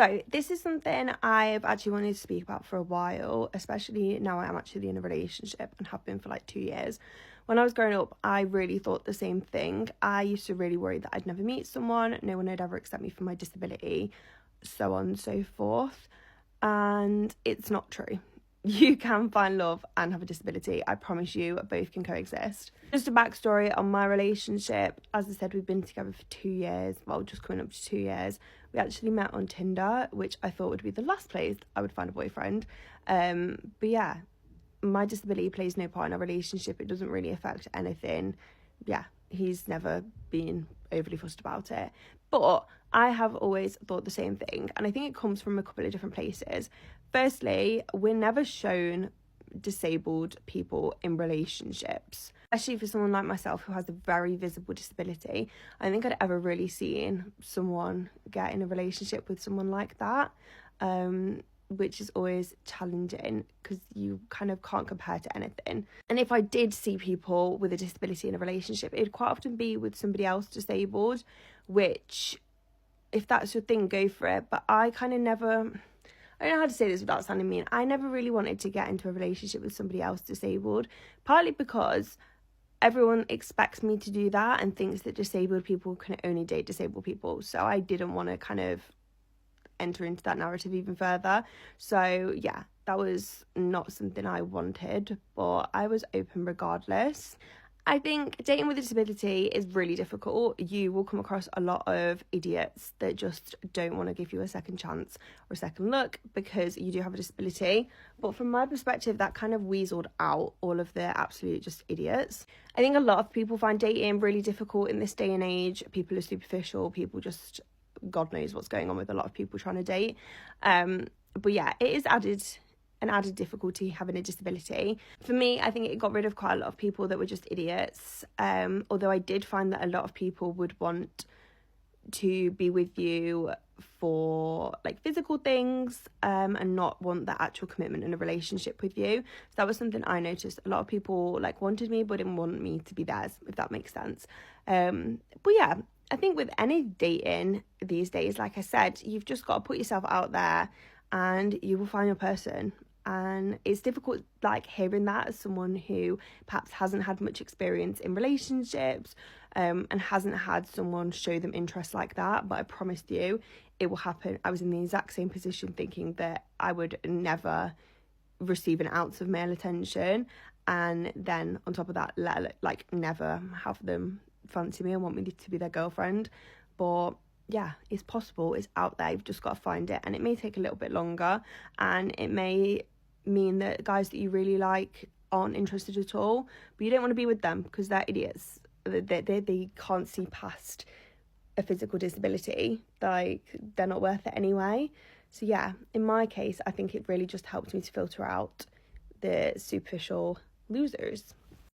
So this is something I've actually wanted to speak about for a while, especially now I'm actually in a relationship and have been for like 2 years. When I was growing up, I really thought the same thing. I used to really worry that I'd never meet someone, no one would ever accept me for my disability, so on and so forth. And it's not true. You can find love and have a disability. I promise you, both can coexist. Just a backstory on my relationship. As I said, we've been together for 2 years. Well, just coming up to 2 years. We actually met on Tinder, which I thought would be the last place I would find a boyfriend. But yeah, my disability plays no part in our relationship. It doesn't really affect anything. Yeah, he's never been overly fussed about it. But I have always thought the same thing, and I think it comes from a couple of different places. Firstly, we're never shown disabled people in relationships, especially for someone like myself who has a very visible disability. I don't think I'd ever really seen someone get in a relationship with someone like that, which is always challenging because you kind of can't compare to anything. And if I did see people with a disability in a relationship, it'd quite often be with somebody else disabled, which, if that's your thing, go for it. But I kind of never, I don't know how to say this without sounding mean, I never really wanted to get into a relationship with somebody else disabled, partly because everyone expects me to do that and thinks that disabled people can only date disabled people. So I didn't want to kind of enter into that narrative even further. So yeah, that was not something I wanted, but I was open regardless. I think dating with a disability is really difficult. You will come across a lot of idiots that just don't want to give you a second chance or a second look because you do have a disability. But from my perspective, that kind of weaseled out all of the absolute just idiots. I think a lot of people find dating really difficult in this day and age. People are superficial. People just, God knows what's going on with a lot of people trying to date. But yeah, it is an added difficulty having a disability. For me, I think it got rid of quite a lot of people that were just idiots. Although I did find that a lot of people would want to be with you for like physical things, and not want that actual commitment in a relationship with you. So that was something I noticed. A lot of people like wanted me but didn't want me to be theirs, if that makes sense. But yeah, I think with any dating these days, like I said, you've just got to put yourself out there and you will find your person. And it's difficult like hearing that as someone who perhaps hasn't had much experience in relationships, and hasn't had someone show them interest like that. But I promised you it will happen. I was in the exact same position, thinking that I would never receive an ounce of male attention, and then on top of that never have them fancy me and want me to be their girlfriend. But yeah, it's possible, it's out there, you've just got to find it. And it may take a little bit longer, and it may mean that guys that you really like aren't interested at all, but you don't want to be with them because they're idiots. They can't see past a physical disability. Like, they're not worth it anyway. So yeah, in my case, I think it really just helped me to filter out the superficial losers.